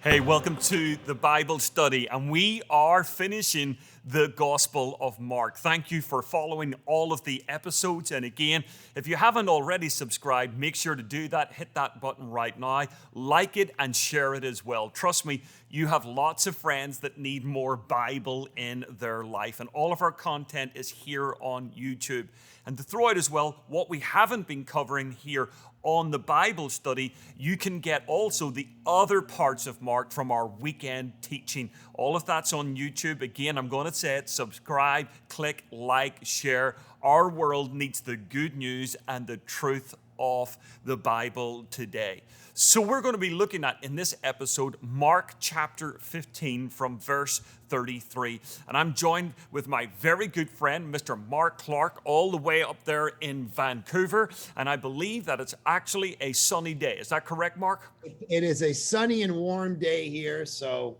Hey, welcome to the Bible study, and we are finishing the Gospel of Mark. Thank you for following all of the episodes, and again, if you haven't already subscribed, make sure to do that. Hit that button right now, like it, and share it as well. Trust me, you have lots of friends that need more Bible in their life, and all of our content is here on YouTube. And to throw out as well, what we haven't been covering here on the Bible study, you can get also the other parts of Mark from our weekend teaching. All of that's on YouTube. Again, I'm going to say it, subscribe, click, like, share. Our world needs the good news and the truth of the Bible today. So we're going to be looking at, in this episode, Mark chapter 15 from verse 33. And I'm joined with my very good friend, Mr. Mark Clark, all the way up there in Vancouver. And I believe that it's actually a sunny day. Is that correct, Mark? It is a sunny and warm day here, so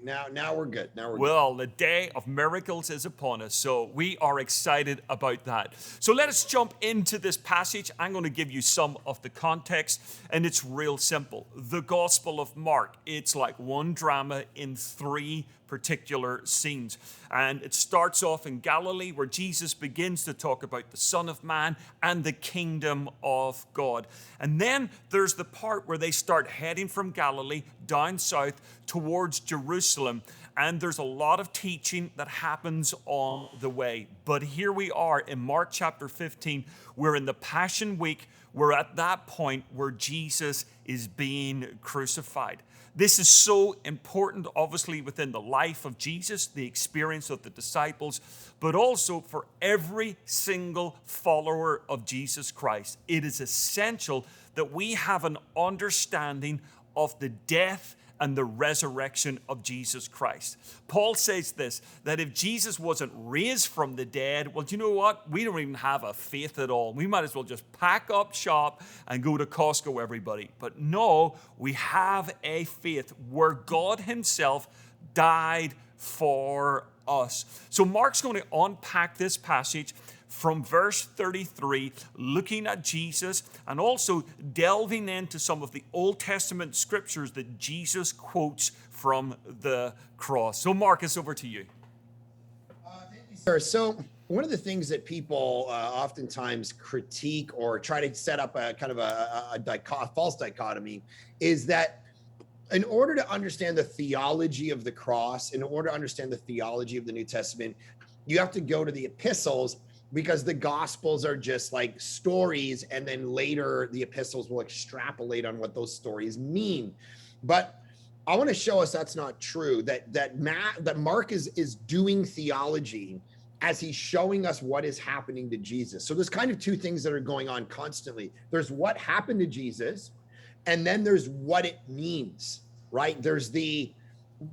now we're good. Well, the day of miracles is upon us, so we are excited about that. So let us jump into this passage. I'm going to give you some of the context, and it's real simple. The Gospel of Mark, it's like one drama in three particular scenes. And it starts off in Galilee, where Jesus begins to talk about the Son of Man and the kingdom of God. And then there's the part where they start heading from Galilee down south towards Jerusalem. And there's a lot of teaching that happens on the way. But here we are in Mark chapter 15. We're in the Passion Week. We're at that point where Jesus is being crucified. This is so important, obviously, within the life of Jesus, the experience of the disciples, but also for every single follower of Jesus Christ. It is essential that we have an understanding of the death and the resurrection of Jesus Christ. Paul says this, that if Jesus wasn't raised from the dead, well, do you know what? We don't even have a faith at all. We might as well just pack up shop and go to Costco, everybody. But no, we have a faith where God himself died for us. So Mark's going to unpack this passage from verse 33, looking at Jesus and also delving into some of the Old Testament scriptures that Jesus quotes from the cross. So Marcus, over to you. Thank you, sir. So one of the things that people oftentimes critique or try to set up a kind of a false dichotomy is that in order to understand the theology of the cross, in order to understand the theology of the New Testament, you have to go to the epistles, because the Gospels are just like stories, and then later the epistles will extrapolate on what those stories mean. But I want to show us that's not true, that Mark is doing theology as he's showing us what is happening to Jesus. So there's kind of two things that are going on constantly. There's what happened to Jesus, and then there's what it means, right? There's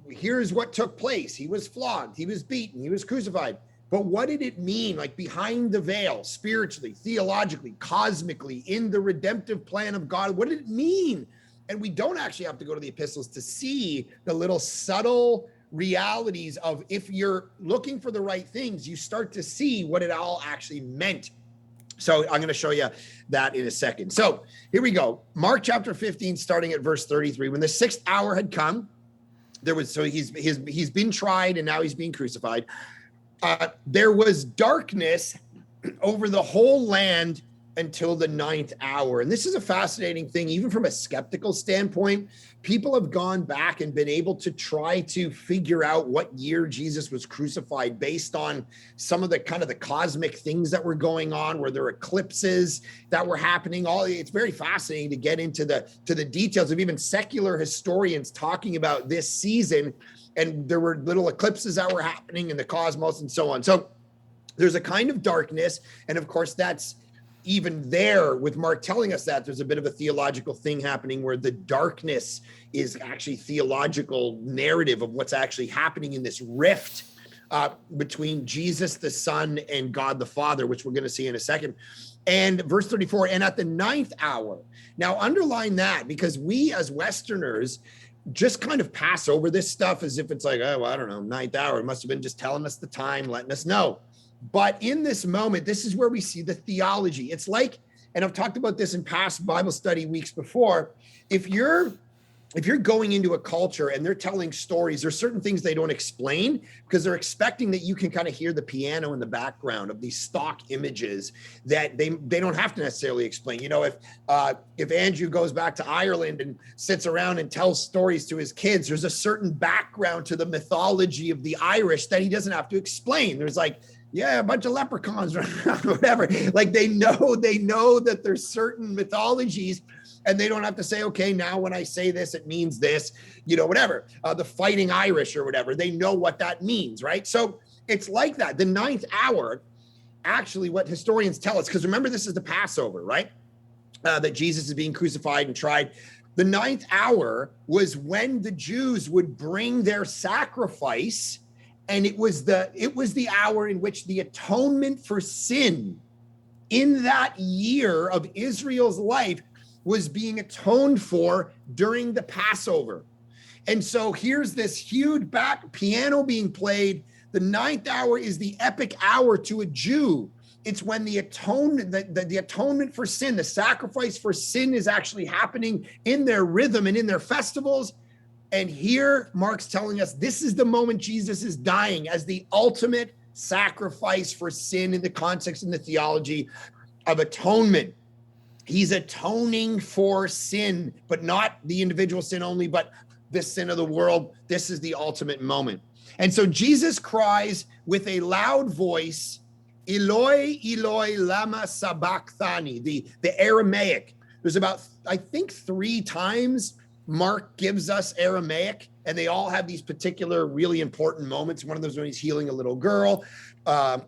here's what took place. He was flogged, he was beaten, he was crucified. But what did it mean, like behind the veil, spiritually, theologically, cosmically, in the redemptive plan of God? What did it mean? And we don't actually have to go to the epistles to see the little subtle realities of, if you're looking for the right things, you start to see what it all actually meant. So I'm going to show you that in a second. So here we go. Mark chapter 15, starting at verse 33. When the 6th hour had come, he's been tried and now he's being crucified. There was darkness over the whole land until the 9th hour. And this is a fascinating thing, even from a skeptical standpoint. People have gone back and been able to try to figure out what year Jesus was crucified based on some of the kind of the cosmic things that were going on, where there were eclipses that were happening. It's very fascinating to get into the details of even secular historians talking about this season. And there were little eclipses that were happening in the cosmos and so on. So there's a kind of darkness. And of course, that's even there with Mark telling us that there's a bit of a theological thing happening where the darkness is actually theological narrative of what's actually happening in this rift between Jesus, the Son, and God, the Father, which we're going to see in a second. And verse 34, and at the 9th hour. Now underline that, because we as Westerners just kind of pass over this stuff as if it's like, oh, well, I don't know, 9th hour. It must have been just telling us the time, letting us know. But in this moment, this is where we see the theology. It's like, and I've talked about this in past Bible study weeks before, if you're if you're going into a culture and they're telling stories, there's certain things they don't explain because they're expecting that you can kind of hear the piano in the background of these stock images that they don't have to necessarily explain. You know, if Andrew goes back to Ireland and sits around and tells stories to his kids, there's a certain background to the mythology of the Irish that he doesn't have to explain. There's like, yeah, a bunch of leprechauns or whatever. Like they know that there's certain mythologies. And they don't have to say, okay, now when I say this, it means this, you know, whatever, the fighting Irish or whatever. They know what that means, right? So it's like that. The ninth hour, actually what historians tell us, because remember, this is the Passover, right? That Jesus is being crucified and tried. The ninth hour was when the Jews would bring their sacrifice, and it was the hour in which the atonement for sin in that year of Israel's life was being atoned for during the Passover. And so here's this huge back piano being played. The ninth hour is the epic hour to a Jew. It's when the atonement for sin, the sacrifice for sin is actually happening in their rhythm and in their festivals. And here Mark's telling us this is the moment Jesus is dying as the ultimate sacrifice for sin in the context and the theology of atonement. He's atoning for sin, but not the individual sin only, but the sin of the world. This is the ultimate moment. And so Jesus cries with a loud voice, Eloi, Eloi, lama sabachthani, the Aramaic. There's about, I think, 3 times Mark gives us Aramaic, and they all have these particular really important moments. One of those when he's healing a little girl. And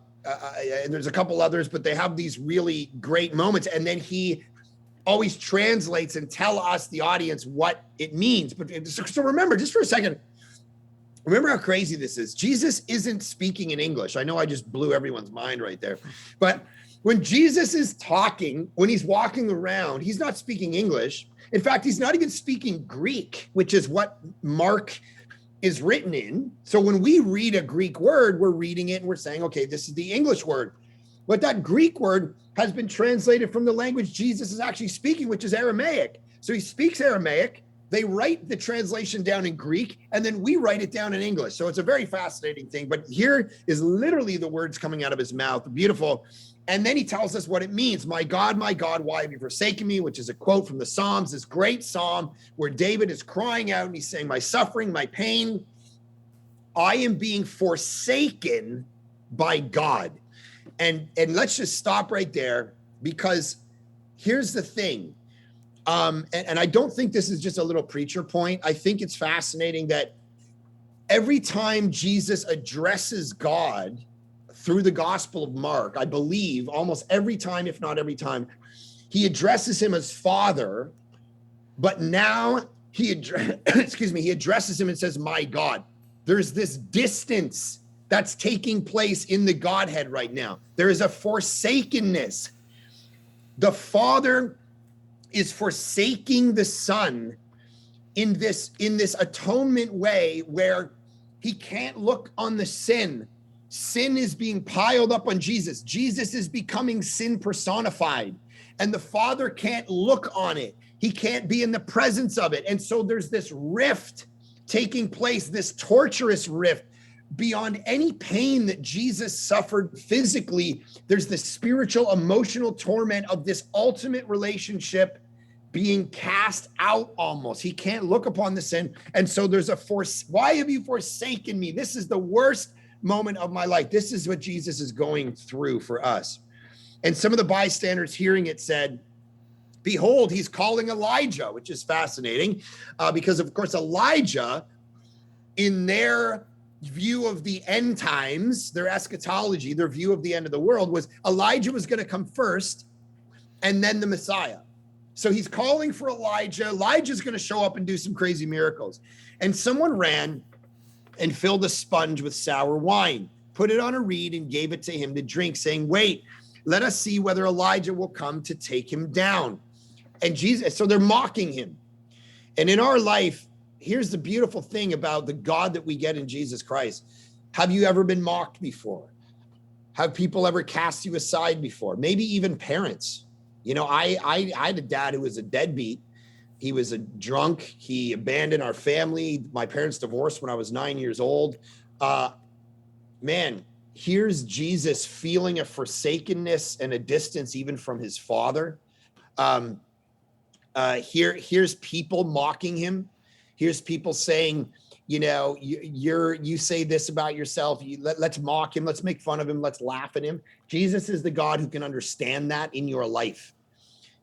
there's a couple others, but they have these really great moments. And then he always translates and tell us, the audience, what it means. But so remember, just for a second, remember how crazy this is. Jesus isn't speaking in English. I know I just blew everyone's mind right there. But when Jesus is talking, when he's walking around, he's not speaking English. In fact, he's not even speaking Greek, which is what Mark is written in. So when we read a Greek word, we're reading it and we're saying, okay, this is the English word. But that Greek word has been translated from the language Jesus is actually speaking, which is Aramaic. So he speaks Aramaic. They write the translation down in Greek, and then we write it down in English. So it's a very fascinating thing. But here is literally the words coming out of his mouth. Beautiful. And then he tells us what it means. My God, why have you forsaken me? Which is a quote from the Psalms, this great psalm where David is crying out and he's saying, my suffering, my pain, I am being forsaken by God. And let's just stop right there, because here's the thing. And I don't think this is just a little preacher point. I think it's fascinating that every time Jesus addresses God through the Gospel of Mark, I believe almost every time, if not every time, he addresses him as Father, but now he addresses him and says, my God. There's this distance that's taking place in the Godhead right now. There is a forsakenness. The Father is forsaking the Son in this atonement way where he can't look on the sin. Sin is being piled up on Jesus. Jesus is becoming sin personified, and the Father can't look on it. He can't be in the presence of it. And so there's this rift taking place, this torturous rift. Beyond any pain that Jesus suffered physically, there's the spiritual, emotional torment of this ultimate relationship being cast out almost. He can't look upon the sin. And so there's why have you forsaken me? This is the worst moment of my life. This is what Jesus is going through for us. And some of the bystanders hearing it said, behold, he's calling Elijah, which is fascinating because, of course, Elijah, in their view of the end times, their eschatology, their view of the end of the world was Elijah was going to come first and then the Messiah. So he's calling for Elijah. Elijah's going to show up and do some crazy miracles. And someone ran and filled a sponge with sour wine, put it on a reed and gave it to him to drink, saying, wait, let us see whether Elijah will come to take him down. And Jesus, so they're mocking him. And in our life, here's the beautiful thing about the God that we get in Jesus Christ. Have you ever been mocked before? Have people ever cast you aside before? Maybe even parents. You know, I had a dad who was a deadbeat. He was a drunk. He abandoned our family. My parents divorced when I was 9 years old. Man, here's Jesus feeling a forsakenness and a distance even from his Father. Here's people mocking him. Here's people saying, you know, you say this about yourself. Let's mock him. Let's make fun of him. Let's laugh at him. Jesus is the God who can understand that in your life.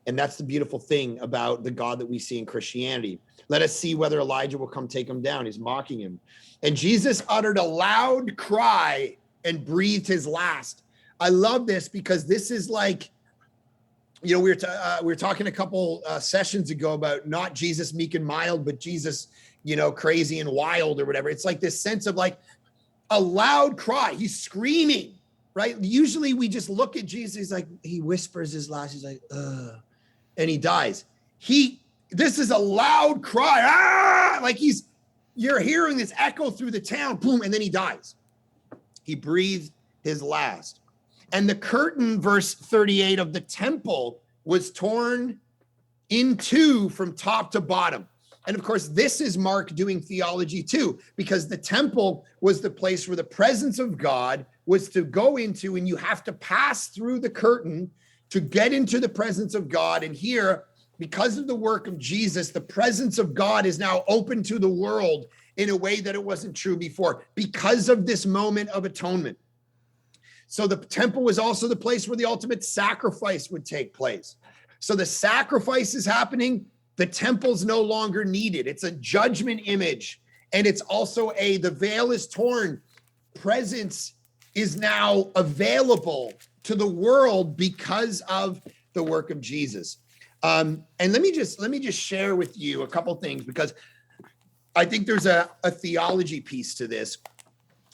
And that's the beautiful thing about the God that we see in Christianity. Let us see whether Elijah will come take him down. He's mocking him. And Jesus uttered a loud cry and breathed his last. I love this because this is like, you know, we were talking a couple sessions ago about not Jesus meek and mild, but Jesus, you know, crazy and wild or whatever. It's like this sense of like a loud cry. He's screaming, right? Usually we just look at Jesus. He's like, he whispers his last. He's like, and he dies. This is a loud cry. Ah! Like you're hearing this echo through the town, boom, and then he dies. He breathed his last. And the curtain, verse 38 of the temple was torn in two from top to bottom. And of course, this is Mark doing theology too, because the temple was the place where the presence of God was to go into, and you have to pass through the curtain to get into the presence of God. And here, because of the work of Jesus, the presence of God is now open to the world in a way that it wasn't true before, because of this moment of atonement. So the temple was also the place where the ultimate sacrifice would take place. So the sacrifice is happening. The temple's no longer needed. It's a judgment image. And it's also the veil is torn. Presence is now available to the world because of the work of Jesus. And let me just share with you a couple things, because I think there's a theology piece to this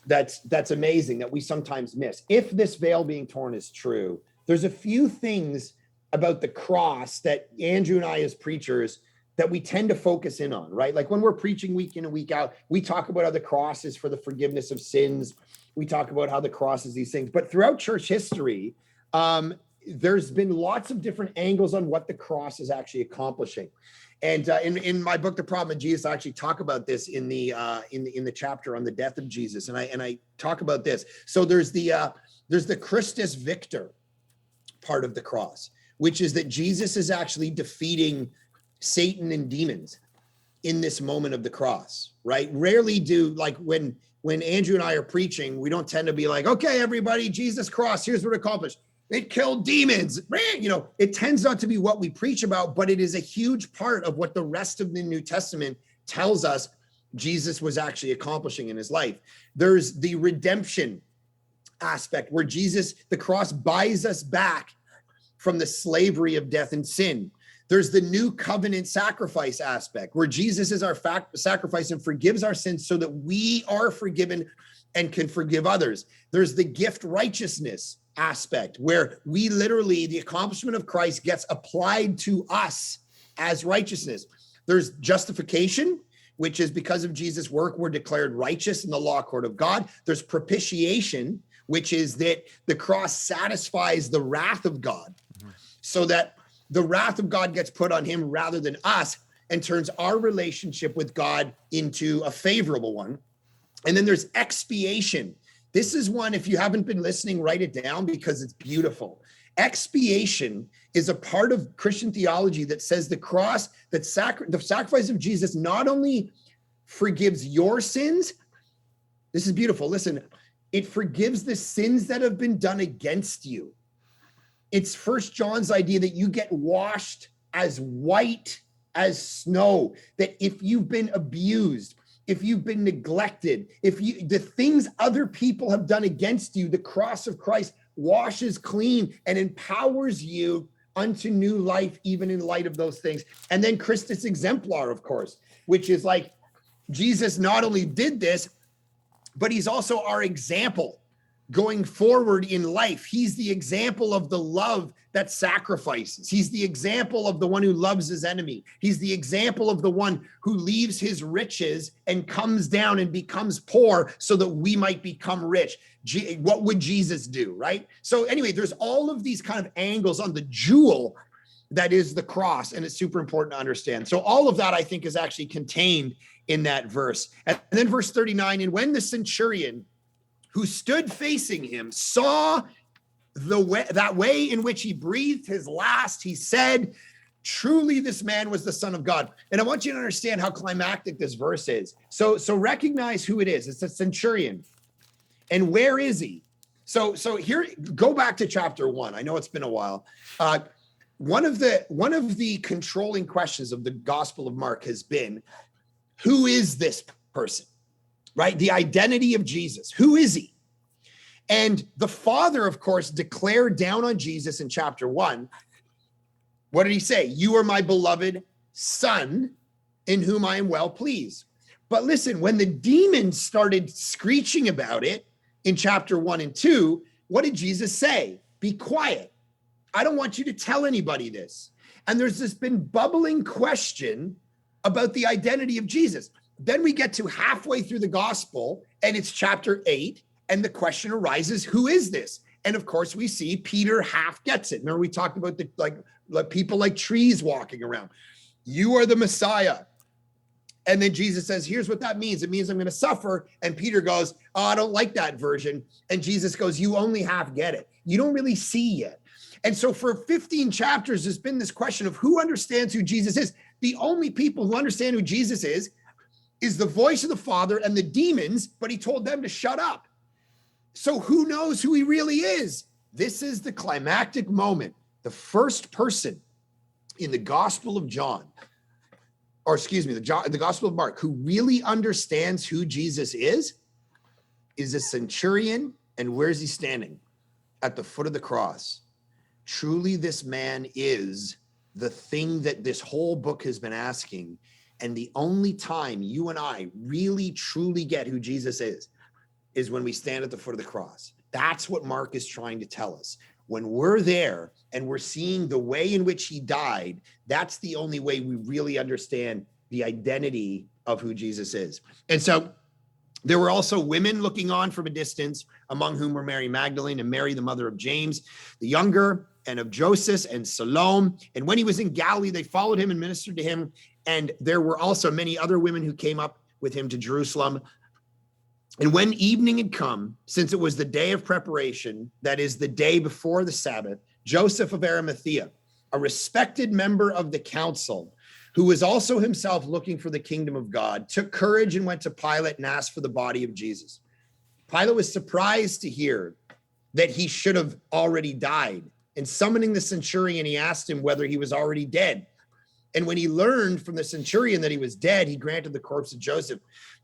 that's amazing that we sometimes miss. If this veil being torn is true, there's a few things about the cross that Andrew and I as preachers that we tend to focus in on, right? Like when we're preaching week in and week out, we talk about how the cross is for the forgiveness of sins. We talk about how the cross is these things. But throughout church history, there's been lots of different angles on what the cross is actually accomplishing. And in my book, The Problem of Jesus, I actually talk about this in the chapter on the death of Jesus, and I talk about this. So there's the Christus Victor part of the cross, which is that Jesus is actually defeating Satan and demons in this moment of the cross, right? Rarely do, like when Andrew and I are preaching, we don't tend to be like, okay, everybody, Jesus cross, here's what it accomplished. It killed demons. You know, it tends not to be what we preach about, but it is a huge part of what the rest of the New Testament tells us Jesus was actually accomplishing in his life. There's the redemption aspect where the cross buys us back from the slavery of death and sin. There's the new covenant sacrifice aspect where Jesus is our sacrifice and forgives our sins so that we are forgiven and can forgive others. There's the gift righteousness aspect where we literally, the accomplishment of Christ gets applied to us as righteousness. There's justification, which is because of Jesus' work, we're declared righteous in the law court of God. There's propitiation, which is that the cross satisfies the wrath of God so that the wrath of God gets put on him rather than us and turns our relationship with God into a favorable one. And then there's expiation. This is one, if you haven't been listening, write it down because it's beautiful. Expiation is a part of Christian theology that says the cross, the sacrifice of Jesus not only forgives your sins, this is beautiful, listen, it forgives the sins that have been done against you. It's First John's idea that you get washed as white as snow, that if you've been abused, if you've been neglected, the things other people have done against you, the cross of Christ washes clean and empowers you unto new life, even in light of those things. And then Christus Exemplar, of course, which is like Jesus not only did this, but he's also our example going forward in life. He's the example of the love that sacrifices. He's the example of the one who loves his enemy. He's the example of the one who leaves his riches and comes down and becomes poor so that we might become rich. What would Jesus do, right? So anyway, there's all of these kind of angles on the jewel that is the cross, and it's super important to understand. So all of that, I think, is actually contained in that verse. And then verse 39, and when the centurion who stood facing him saw that way in which he breathed his last, he said, truly this man was the Son of God. And I want you to understand how climactic this verse is. So recognize who it is. It's a centurion. And where is he? So here, go back to chapter 1. I know it's been a while. One of the controlling questions of the Gospel of Mark has been, who is this person, right? The identity of Jesus. Who is he? And the Father, of course, declared down on Jesus in chapter 1. What did he say? You are my beloved Son, in whom I am well pleased. But listen, when the demons started screeching about it in chapter 1 and 2, what did Jesus say? Be quiet. I don't want you to tell anybody this. And there's this been bubbling question about the identity of Jesus. Then we get to halfway through the gospel, and it's chapter 8, and the question arises, who is this? And of course, we see Peter half gets it. Remember, we talked about the like people like trees walking around. You are the Messiah. And then Jesus says, here's what that means. It means I'm going to suffer. And Peter goes, oh, I don't like that version. And Jesus goes, you only half get it. You don't really see yet. And so for 15 chapters, there's been this question of who understands who Jesus is. The only people who understand who Jesus is the voice of the Father and the demons, but he told them to shut up. So who knows who he really is? This is the climactic moment. The first person in the Gospel of John, or excuse me, the Gospel of Mark, who really understands who Jesus is a centurion. And where's he standing? At the foot of the cross. Truly, this man is the thing that this whole book has been asking. And the only time you and I really, truly get who Jesus is when we stand at the foot of the cross. That's what Mark is trying to tell us. When we're there and we're seeing the way in which he died, that's the only way we really understand the identity of who Jesus is. And so there were also women looking on from a distance, among whom were Mary Magdalene and Mary, the mother of James, the younger, and of Joseph and Salome. And when he was in Galilee, they followed him and ministered to him. And there were also many other women who came up with him to Jerusalem. And when evening had come, since it was the day of preparation, that is the day before the Sabbath, Joseph of Arimathea, a respected member of the council, who was also himself looking for the kingdom of God, took courage and went to Pilate and asked for the body of Jesus. Pilate was surprised to hear that he should have already died. And summoning the centurion, he asked him whether he was already dead. And when he learned from the centurion that he was dead, he granted the corpse of Joseph.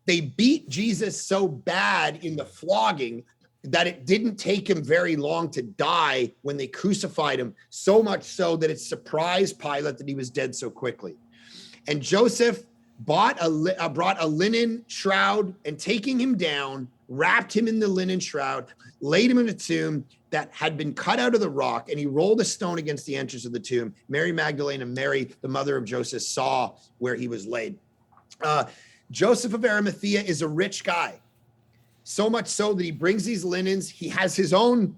They beat Jesus so bad in the flogging that it didn't take him very long to die when they crucified him, so much so that it surprised Pilate that he was dead so quickly. And Joseph brought a linen shroud, and taking him down, wrapped him in the linen shroud, laid him in a tomb that had been cut out of the rock, and he rolled a stone against the entrance of the tomb. Mary Magdalene and Mary, the mother of Joseph, saw where he was laid. Joseph of Arimathea is a rich guy, so much so that he brings these linens. He has his own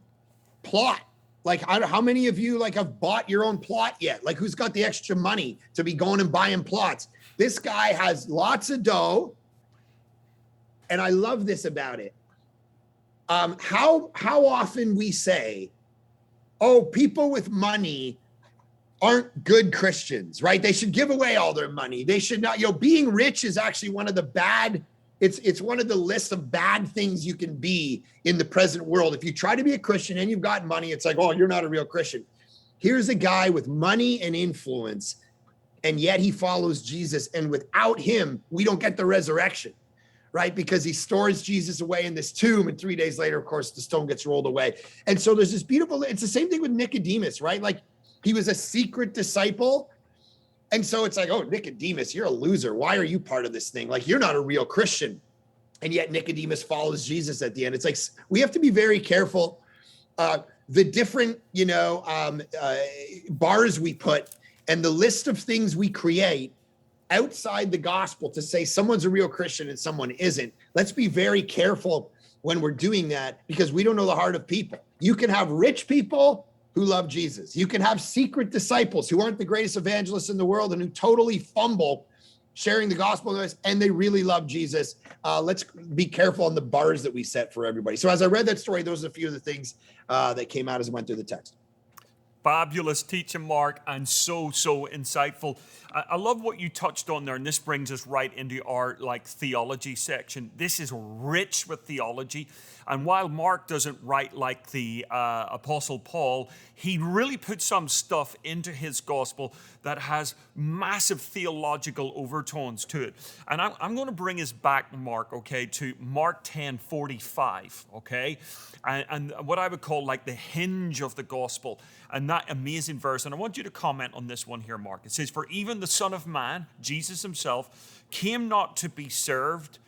plot. Like, how many of you have bought your own plot yet? Like, who's got the extra money to be going and buying plots? This guy has lots of dough. And I love this about it. How often we say, oh, people with money aren't good Christians, right? They should give away all their money. They should not, being rich is actually one of the bad, it's one of the lists of bad things you can be in the present world. If you try to be a Christian and you've got money, it's like, oh, you're not a real Christian. Here's a guy with money and influence, and yet he follows Jesus. And without him, we don't get the resurrection, right? Because he stores Jesus away in this tomb, and 3 days later, of course, the stone gets rolled away. And so there's this beautiful, it's the same thing with Nicodemus, right? Like, he was a secret disciple. And so it's like, oh, Nicodemus, you're a loser. Why are you part of this thing? Like, you're not a real Christian. And yet Nicodemus follows Jesus at the end. It's like, we have to be very careful. The different, bars we put and the list of things we create outside the gospel to say someone's a real Christian and someone isn't. Let's be very careful when we're doing that, because we don't know the heart of people. You can have rich people who love Jesus. You can have secret disciples who aren't the greatest evangelists in the world and who totally fumble sharing the gospel with us, and they really love Jesus. Let's be careful on the bars that we set for everybody. So as I read that story, those are a few of the things that came out as I went through the text. Fabulous teaching, Mark, and so insightful. I love what you touched on there, and this brings us right into our theology section. This is rich with theology, and while Mark doesn't write like the Apostle Paul, he really puts some stuff into his gospel that has massive theological overtones to it. And I'm going to bring us back, Mark, okay, to Mark 10:45, okay, and what I would call like the hinge of the gospel. And that amazing verse, and I want you to comment on this one here, Mark. It says, "For even the Son of Man, Jesus himself, came not to be served,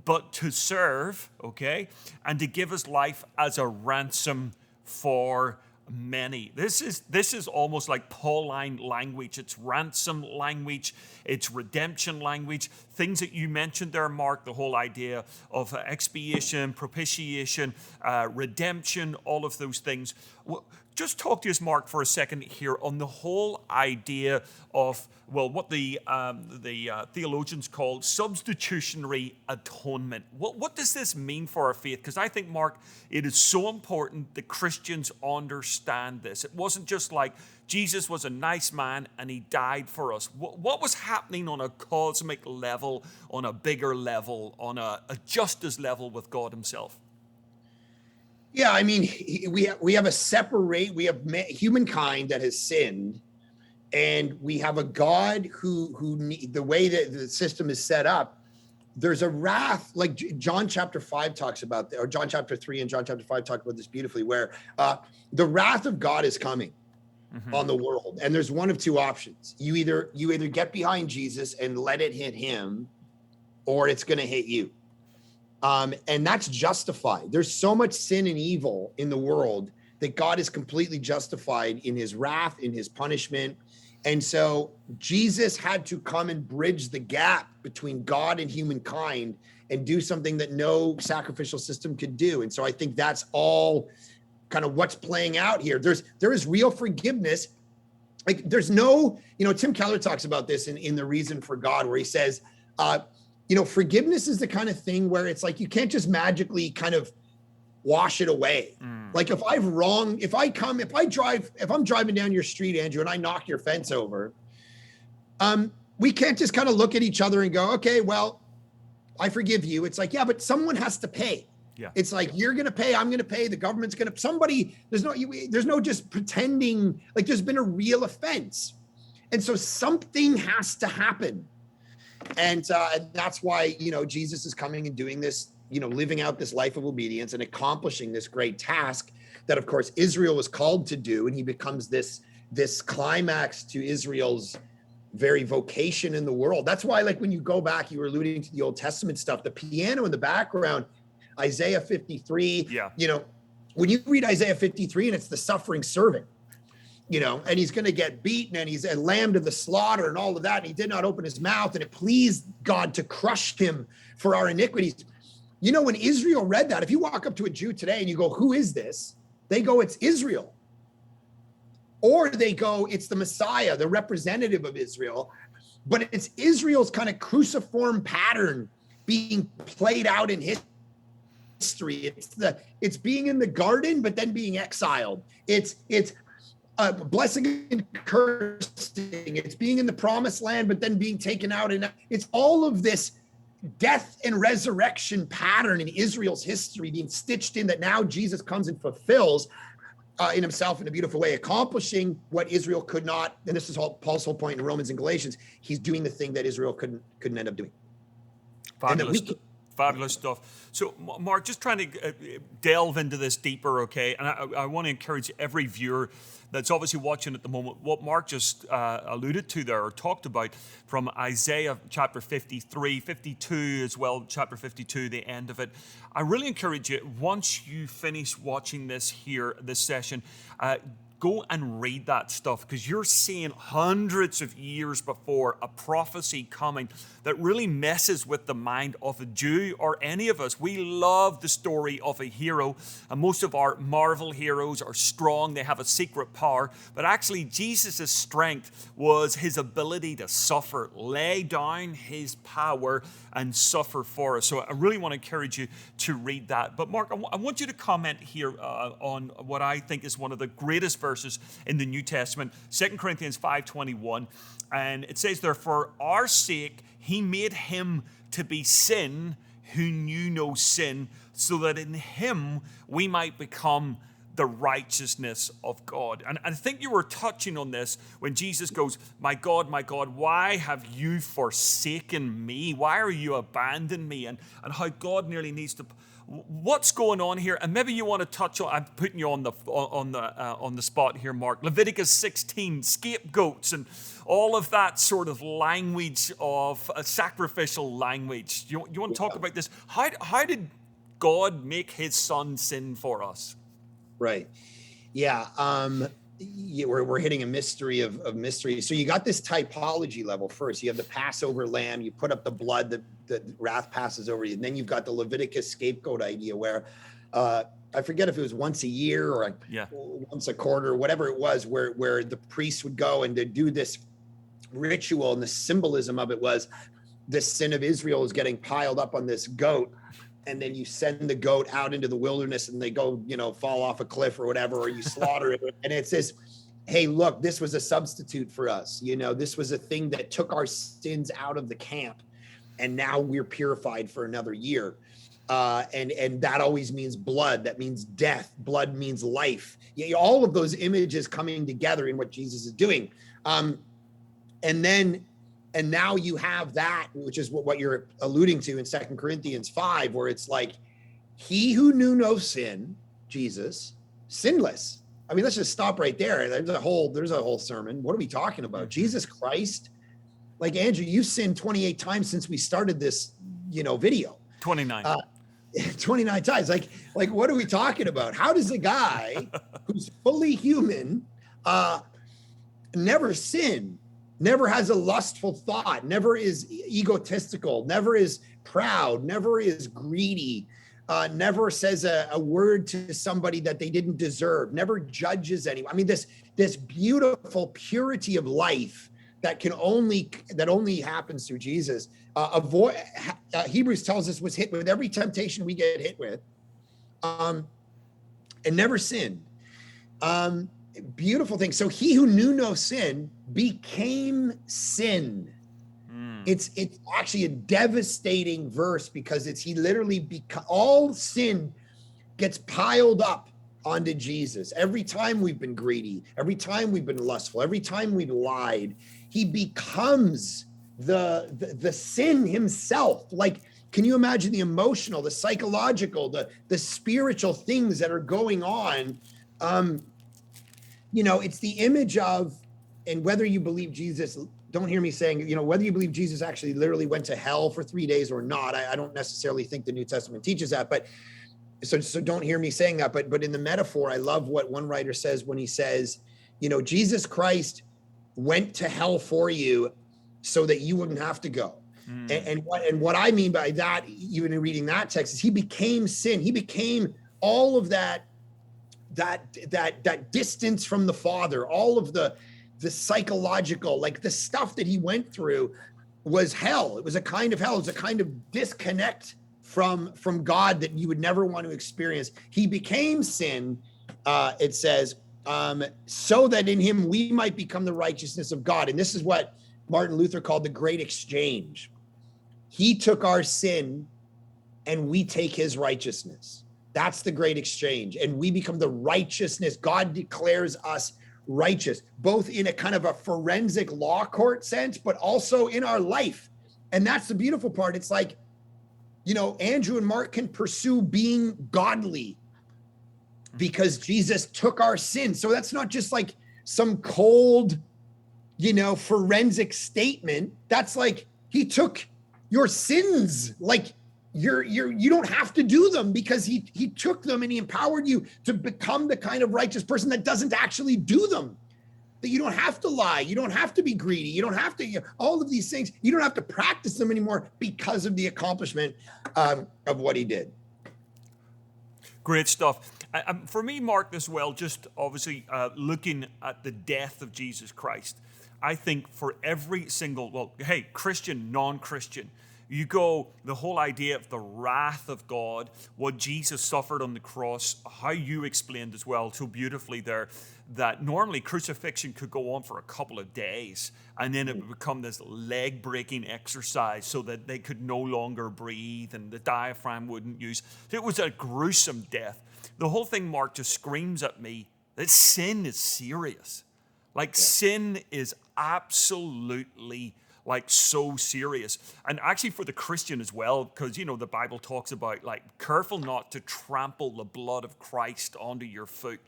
but to serve," okay, "and to give his life as a ransom for many." This is almost like Pauline language. It's ransom language. It's redemption language. Things that you mentioned there, Mark, the whole idea of expiation, propitiation, redemption, all of those things. Just talk to us, Mark, for a second here on the whole idea of, well, what the theologians call substitutionary atonement. What does this mean for our faith? Because I think, Mark, it is so important that Christians understand this. It wasn't just like Jesus was a nice man and he died for us. What was happening on a cosmic level, on a bigger level, on a justice level with God himself? Yeah, I mean, we have humankind that has sinned, and we have a God who the way that the system is set up, there's a wrath, like John chapter 5 talks about, or John chapter 3 and John chapter 5 talk about this beautifully, where the wrath of God is coming on the world, and there's one of two options. You either get behind Jesus and let it hit him, or it's going to hit you. And that's justified. There's so much sin and evil in the world that God is completely justified in his wrath, in his punishment. And so Jesus had to come and bridge the gap between God and humankind and do something that no sacrificial system could do. And so I think that's all kind of what's playing out here. There is real forgiveness. Like there's no, Tim Keller talks about this in The Reason for God, where he says, forgiveness is the kind of thing where it's like you can't just magically kind of wash it away. Like if I'm driving down your street, Andrew, and I knock your fence over, we can't just kind of look at each other and go, okay, well, I forgive you. It's like, yeah, but someone has to pay. Yeah. It's like, you're going to pay, I'm going to pay, the government's going to, somebody, there's no just pretending like there's been a real offense. And so something has to happen. And that's why, Jesus is coming and doing this, living out this life of obedience and accomplishing this great task that, of course, Israel was called to do. And he becomes this climax to Israel's very vocation in the world. That's why, like, when you go back, you were alluding to the Old Testament stuff, the piano in the background, Isaiah 53, when you read Isaiah 53 and it's the suffering servant, and he's going to get beaten and he's a lamb to the slaughter and all of that. And he did not open his mouth, and it pleased God to crush him for our iniquities. When Israel read that, if you walk up to a Jew today and you go, who is this? They go, it's Israel. Or they go, it's the Messiah, the representative of Israel. But it's Israel's kind of cruciform pattern being played out in history. It's being in the garden, but then being exiled. It's blessing and cursing. It's being in the promised land, but then being taken out. And it's all of this death and resurrection pattern in Israel's history being stitched in, that now Jesus comes and fulfills in himself in a beautiful way, accomplishing what Israel could not. And this is Paul's whole point in Romans and Galatians. He's doing the thing that Israel couldn't end up doing. Fabulous stuff. So, Mark, just trying to delve into this deeper, okay? And I want to encourage every viewer that's obviously watching at the moment, what Mark just alluded to there, or talked about from Isaiah chapter 53, 52 as well, chapter 52, the end of it. I really encourage you, once you finish watching this session, go and read that stuff, because you're seeing hundreds of years before a prophecy coming that really messes with the mind of a Jew or any of us. We love the story of a hero, and most of our Marvel heroes are strong. They have a secret power, but actually Jesus' strength was his ability to suffer, lay down his power and suffer for us. So I really want to encourage you to read that. But Mark, I want you to comment here on what I think is one of the greatest verses in the New Testament, 2 Corinthians 5:21. And it says there, "For our sake he made him to be sin who knew no sin, so that in him we might become the righteousness of God." And I think you were touching on this when Jesus goes, my God, why have you forsaken me? Why are you abandoning me?" And how God nearly needs to... What's going on here? And maybe you want to touch on... I'm putting you on the spot here, Mark. Leviticus 16, scapegoats, and all of that sort of language of sacrificial language. You want to talk about this? How did God make his son sin for us? Right. Yeah. We're hitting a mystery of mysteries. So you got this typology level first. You have the Passover lamb. You put up the blood that wrath passes over you. And then you've got the Leviticus scapegoat idea where I forget if it was once a year or once a quarter, whatever it was, where the priest would go and to do this ritual. And the symbolism of it was the sin of Israel is getting piled up on this goat. And then you send the goat out into the wilderness and they go, fall off a cliff or whatever, or you slaughter it. And it says, hey, look, this was a substitute for us. This was a thing that took our sins out of the camp. And now we're purified for another year. And that always means blood. That means death. Blood means life. All of those images coming together in what Jesus is doing. And now you have that, which is what you're alluding to in 2 Corinthians 5, where it's like, he who knew no sin, Jesus, sinless. I mean, let's just stop right there. There's a whole sermon. What are we talking about? Jesus Christ. Like, Andrew, you've sinned 28 times since we started this, video. 29. 29 times. Like, what are we talking about? How does a guy who's fully human never sin? Never has a lustful thought, never is egotistical, never is proud, never is greedy, never says a word to somebody that they didn't deserve, never judges anyone. I mean, this beautiful purity of life that only happens through Jesus. Hebrews tells us was hit with every temptation we get hit with, and never sinned. Beautiful thing. So he who knew no sin became sin. It's actually a devastating verse because he literally all sin gets piled up onto Jesus. Every time we've been greedy, every time we've been lustful, every time we've lied, he becomes the sin himself. Like, can you imagine the emotional, the psychological, the spiritual things that are going on? It's the image of, and whether you believe Jesus, don't hear me saying, whether you believe Jesus actually literally went to hell for 3 days or not, I don't necessarily think the New Testament teaches that, but so don't hear me saying that, but in the metaphor, I love what one writer says when he says, Jesus Christ went to hell for you so that you wouldn't have to go. And what I mean by that, even in reading that text, is he became sin. He became all of that distance from the Father, all of the psychological, like the stuff that he went through was hell. It was a kind of hell. It was a kind of disconnect from God that you would never want to experience. He became sin, it says, so that in him we might become the righteousness of God. And this is what Martin Luther called the great exchange. He took our sin and we take his righteousness. That's the great exchange. And we become the righteousness. God declares us righteous, both in a kind of a forensic law court sense, but also in our life. And that's the beautiful part. It's like, Andrew and Mark can pursue being godly because Jesus took our sin. So that's not just like some cold, forensic statement. That's like, he took your sins. Like, you don't have to do them, because he took them and he empowered you to become the kind of righteous person that doesn't actually do them. That you don't have to lie, you don't have to be greedy, you don't have to, all of these things, you don't have to practice them anymore because of the accomplishment of what he did. Great stuff. For me, Mark, as well, just obviously looking at the death of Jesus Christ, I think for every single, well, hey, Christian, non-Christian, you go, the whole idea of the wrath of God, what Jesus suffered on the cross, how you explained as well so beautifully there, that normally crucifixion could go on for a couple of days, and then it would become this leg-breaking exercise so that they could no longer breathe and the diaphragm wouldn't use. It was a gruesome death. The whole thing, Mark, just screams at me that sin is serious. Like, sin is absolutely so serious. And actually for the Christian as well, because, the Bible talks about, careful not to trample the blood of Christ onto your foot,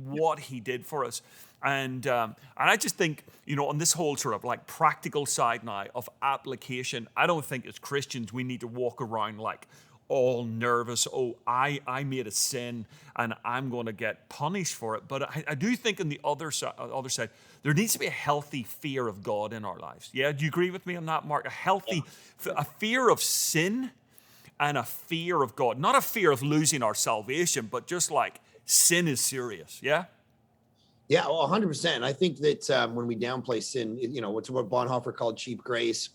what he did for us. And I just think, on this whole sort of practical side now of application, I don't think as Christians we need to walk around all nervous. Oh, I made a sin and I'm going to get punished for it. But I do think on the other side, there needs to be a healthy fear of God in our lives. Yeah, do you agree with me on that, Mark? A fear of sin and a fear of God. Not a fear of losing our salvation, but just sin is serious. Yeah? Yeah, well, 100%. I think that when we downplay sin, what's what Bonhoeffer called cheap grace.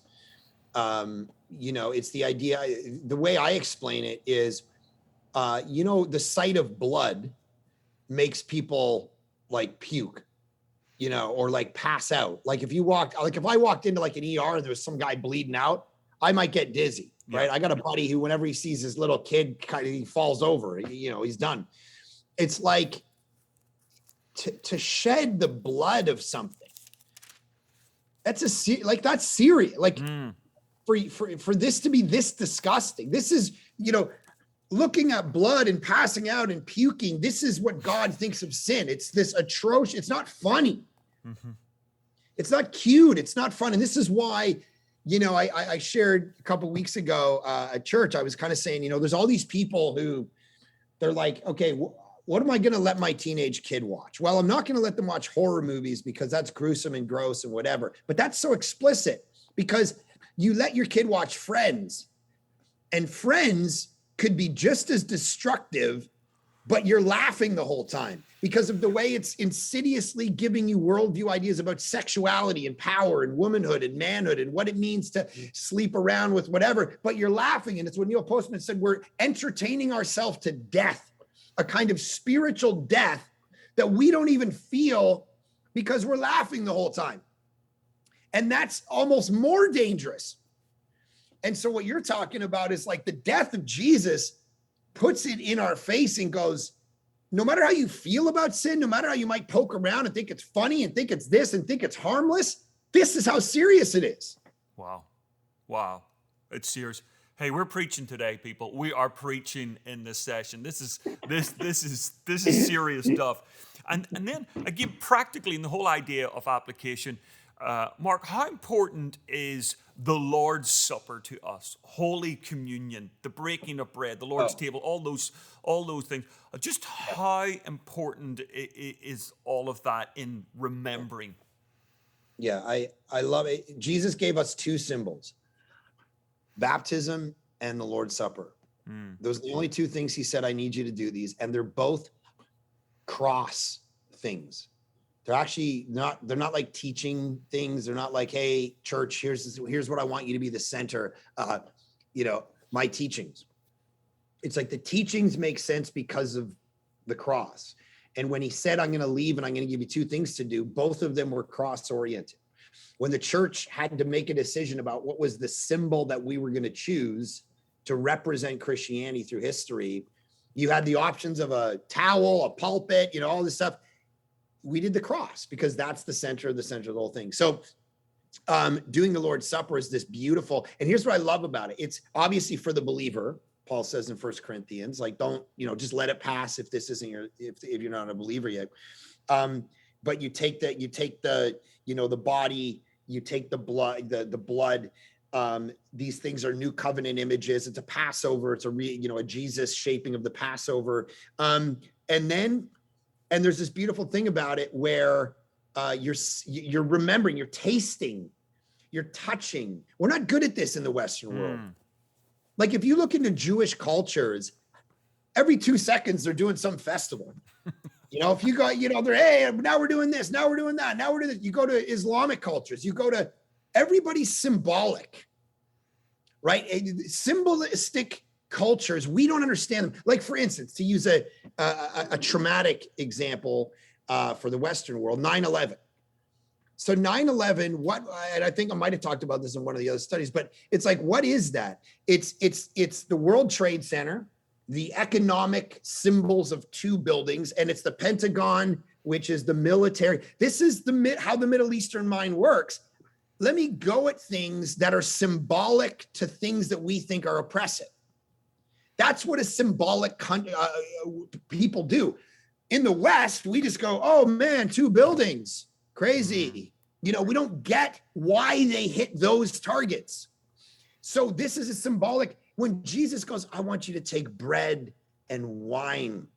It's the idea, the way I explain it is, the sight of blood makes people puke, or pass out. If I walked into an ER and there was some guy bleeding out, I might get dizzy, right? I got a buddy who, whenever he sees his little kid, he falls over, he's done. It's to shed the blood of something. That's serious. For this to be this disgusting, this is, looking at blood and passing out and puking. This is what God thinks of sin. It's this atrocious. It's not funny. Mm-hmm. It's not cute. It's not fun. And this is why, I shared a couple of weeks ago at church, I was kind of saying, there's all these people who they're like, okay, what am I going to let my teenage kid watch? Well, I'm not going to let them watch horror movies because that's gruesome and gross and whatever. But that's so explicit, because you let your kid watch Friends, and Friends could be just as destructive, but you're laughing the whole time because of the way it's insidiously giving you worldview ideas about sexuality and power and womanhood and manhood and what it means to sleep around with whatever, but you're laughing. And it's what Neil Postman said, we're entertaining ourselves to death, a kind of spiritual death that we don't even feel because we're laughing the whole time. And that's almost more dangerous. And so what you're talking about is the death of Jesus puts it in our face and goes, no matter how you feel about sin, no matter how you might poke around and think it's funny and think it's this and think it's harmless, this is how serious it is. Wow. It's serious. Hey, we're preaching today, people. We are preaching in this session. This is serious stuff. And then again, practically in the whole idea of application, Mark, how important is the Lord's Supper to us? Holy Communion, the breaking of bread, the Lord's table, all those things. Just how important is all of that in remembering? Yeah, I love it. Jesus gave us two symbols: baptism and the Lord's Supper. Those are the only two things he said, I need you to do these. And they're both cross things. They're actually not, they're not like teaching things. They're not like, hey, church, here's what I want you to be the center, my teachings. It's like the teachings make sense because of the cross. And when he said, I'm going to leave and I'm going to give you two things to do, both of them were cross oriented. When the church had to make a decision about what was the symbol that we were going to choose to represent Christianity through history, you had the options of a towel, a pulpit, all this stuff. We did the cross because that's the center of the whole thing. So doing the Lord's Supper is this beautiful, and here's what I love about it. It's obviously for the believer. Paul says in 1 Corinthians, don't, just let it pass if this isn't if you're not a believer yet. But you take the body, you take the blood, the blood, these things are new covenant images. It's a Passover. It's a Jesus shaping of the Passover. And there's this beautiful thing about it where you're remembering, you're tasting, you're touching. We're not good at this in the Western world. Like if you look into Jewish cultures, every 2 seconds they're doing some festival. If you got, they're, hey, now we're doing this, now we're doing that, now we're doing this. You go to Islamic cultures, you go to, everybody's symbolic, right? Symbolistic cultures, we don't understand them. Like for instance, to use a traumatic example for the Western world, 9/11. So 9/11, and I think I might've talked about this in one of the other studies, but it's like, what is that? It's the World Trade Center, the economic symbols of 2 buildings, and it's the Pentagon, which is the military. This is how the Middle Eastern mind works. Let me go at things that are symbolic to things that we think are oppressive. That's what a symbolic people do. In the West, we just go, oh man, 2 buildings, crazy. We don't get why they hit those targets. So this is a symbolic. When Jesus goes, I want you to take bread and wine.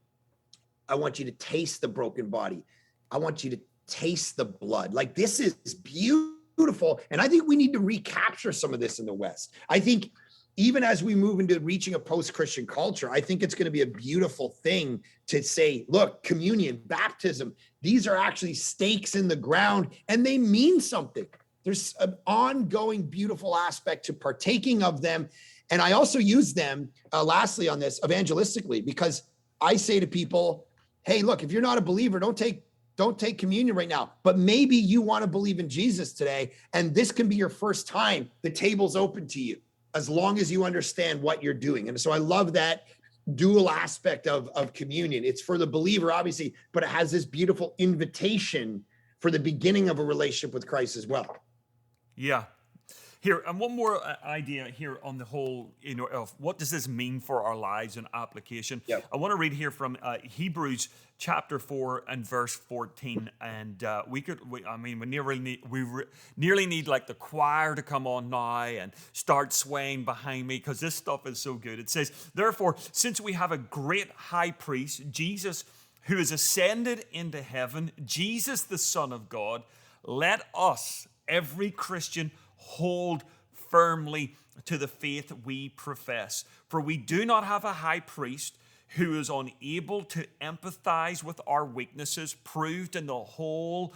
I want you to taste the broken body. I want you to taste the blood. Like this is beautiful. And I think we need to recapture some of this in the West. I think even as we move into reaching a post-Christian culture, I think it's going to be a beautiful thing to say, look, communion, baptism, these are actually stakes in the ground and they mean something. There's an ongoing beautiful aspect to partaking of them. And I also use them, lastly on this, evangelistically, because I say to people, hey, look, if you're not a believer, don't take communion right now, but maybe you want to believe in Jesus today. And this can be your first time. The table's open to you as long as you understand what you're doing. And so I love that dual aspect of communion. It's for the believer, obviously, but it has this beautiful invitation for the beginning of a relationship with Christ as well. Yeah. Here, and one more idea here on the whole, of what does this mean for our lives and application. Yep. I want to read here from Hebrews chapter 4 and verse 14. And we nearly need like the choir to come on now and start swaying behind me because this stuff is so good. It says, therefore, since we have a great high priest, Jesus, who is ascended into heaven, Jesus, the Son of God, let us, every Christian, hold firmly to the faith we profess. For we do not have a high priest who is unable to empathize with our weaknesses, proved in the whole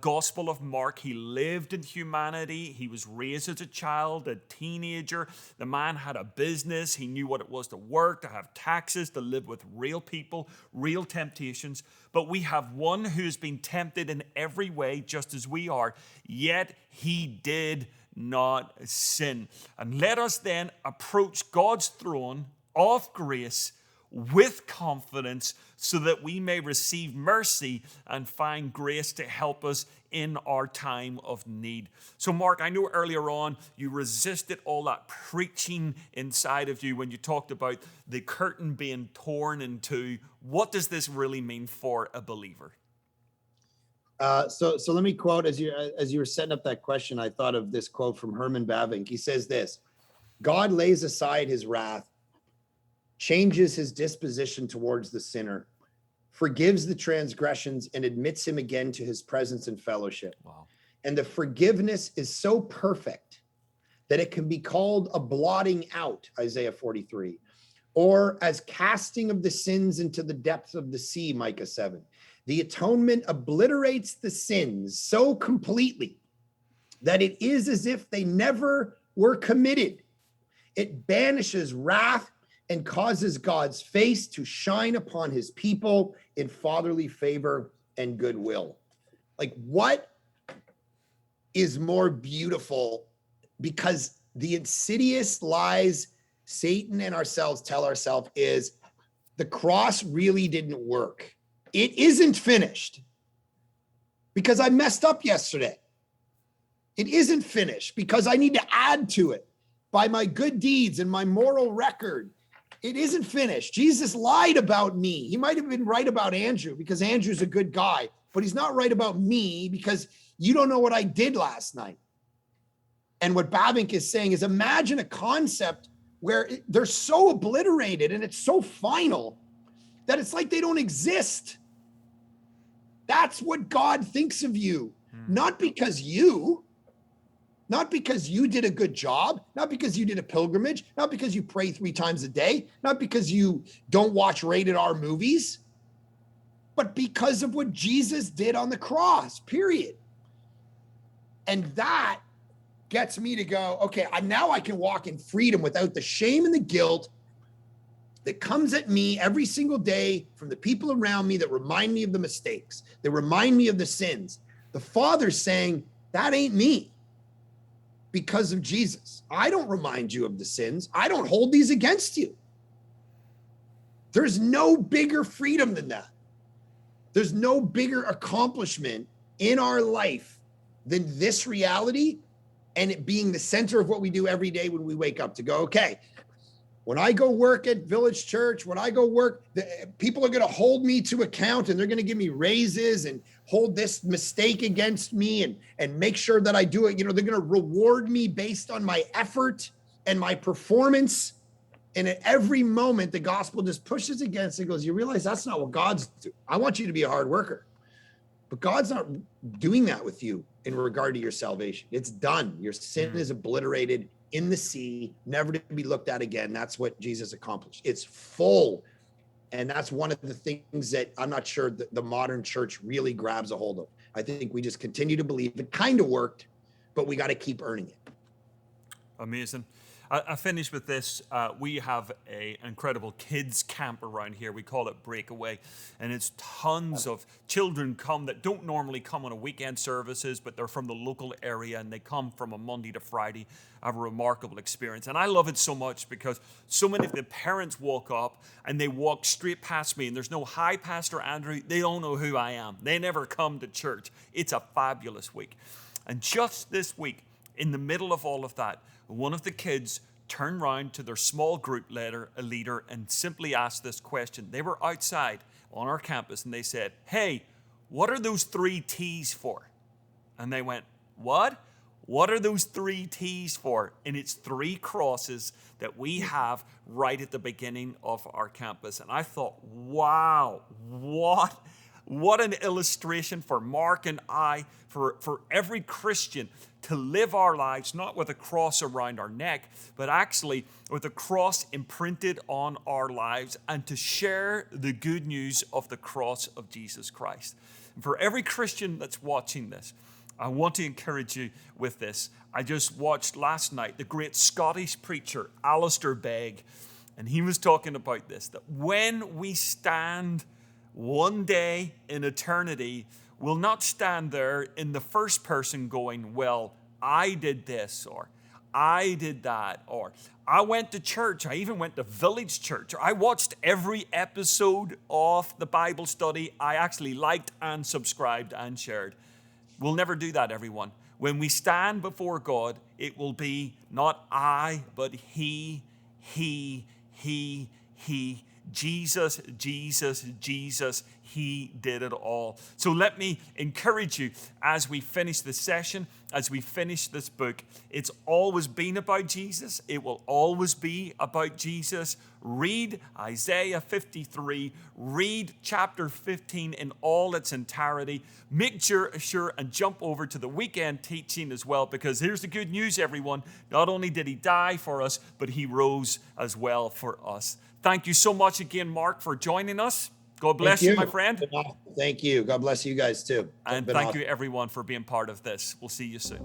Gospel of Mark. He lived in humanity. He was raised as a child, a teenager. The man had a business. He knew what it was to work, to have taxes, to live with real people, real temptations. But we have one who has been tempted in every way, just as we are, yet he did not sin. And let us then approach God's throne of grace with confidence so that we may receive mercy and find grace to help us in our time of need. So Mark, I know earlier on you resisted all that preaching inside of you when you talked about the curtain being torn in two. What does this really mean for a believer? So let me quote, as you were setting up that question, I thought of this quote from Herman Bavinck. He says this: God lays aside his wrath, changes his disposition towards the sinner, forgives the transgressions, and admits him again to his presence and fellowship. Wow. And the forgiveness is so perfect that it can be called a blotting out, Isaiah 43, or as casting of the sins into the depths of the sea, Micah 7. The atonement obliterates the sins so completely that it is as if they never were committed. It banishes wrath and causes God's face to shine upon his people in fatherly favor and goodwill. Like, what is more beautiful? Because the insidious lies Satan and ourselves tell ourselves is the cross really didn't work. It isn't finished because I messed up yesterday. It isn't finished because I need to add to it by my good deeds and my moral record. It isn't finished. Jesus lied about me. He might have been right about Andrew because Andrew's a good guy, but he's not right about me because you don't know what I did last night. And what Bavinck is saying is, imagine a concept where they're so obliterated and it's so final that it's like they don't exist. That's what God thinks of you. Not because you did a good job, not because you did a pilgrimage, not because you pray 3 times a day, not because you don't watch rated R movies, but because of what Jesus did on the cross, period. And that gets me to go, okay, now I can walk in freedom without the shame and the guilt that comes at me every single day from the people around me that remind me of the mistakes, that remind me of the sins. The Father's saying, that ain't me because of Jesus. I don't remind you of the sins. I don't hold these against you. There's no bigger freedom than that. There's no bigger accomplishment in our life than this reality and it being the center of what we do every day when we wake up to go, okay, when I go work at Village Church, when I go work, people are going to hold me to account and they're going to give me raises and hold this mistake against me and make sure that I do it. You know, they're going to reward me based on my effort and my performance. And at every moment, the gospel just pushes against it and goes, you realize that's not what God's doing. I want you to be a hard worker. But God's not doing that with you in regard to your salvation. It's done. Your sin is obliterated in the sea, never to be looked at again. That's what Jesus accomplished. It's full. And that's one of the things that I'm not sure that the modern church really grabs a hold of. I think we just continue to believe it kind of worked, but we got to keep earning it. Amazing. I finish with this. We have an incredible kids camp around here. We call it Breakaway. And it's tons of children come that don't normally come on a weekend services, but they're from the local area and they come from a Monday to Friday. Have a remarkable experience. And I love it so much because so many of the parents walk up and they walk straight past me and there's no, hi, Pastor Andrew. They don't know who I am. They never come to church. It's a fabulous week. And just this week, in the middle of all of that, one of the kids turned round to their small group leader, and simply asked this question. They were outside on our campus and they said, hey, what are those 3 T's for? And they went, what? What are those 3 T's for? And it's 3 crosses that we have right at the beginning of our campus. And I thought, wow, what an illustration for Mark and I, for every Christian to live our lives, not with a cross around our neck, but actually with a cross imprinted on our lives and to share the good news of the cross of Jesus Christ. And for every Christian that's watching this, I want to encourage you with this. I just watched last night the great Scottish preacher, Alistair Begg, and he was talking about this, that when we stand one day in eternity, we'll not stand there in the first person going, well, I did this, or I did that, or I went to church. I even went to Village Church. Or I watched every episode of the Bible study. I actually liked and subscribed and shared. We'll never do that, everyone. When we stand before God, it will be not I, but He, Jesus, Jesus, Jesus, He did it all. So let me encourage you as we finish this session, as we finish this book. It's always been about Jesus. It will always be about Jesus. Read Isaiah 53. Read chapter 15 in all its entirety. Make sure and jump over to the weekend teaching as well, because here's the good news, everyone. Not only did He die for us, but He rose as well for us. Thank you so much again, Mark, for joining us. God bless you, my friend. Thank you. God bless you guys too. And thank you, everyone, for being part of this. We'll see you soon.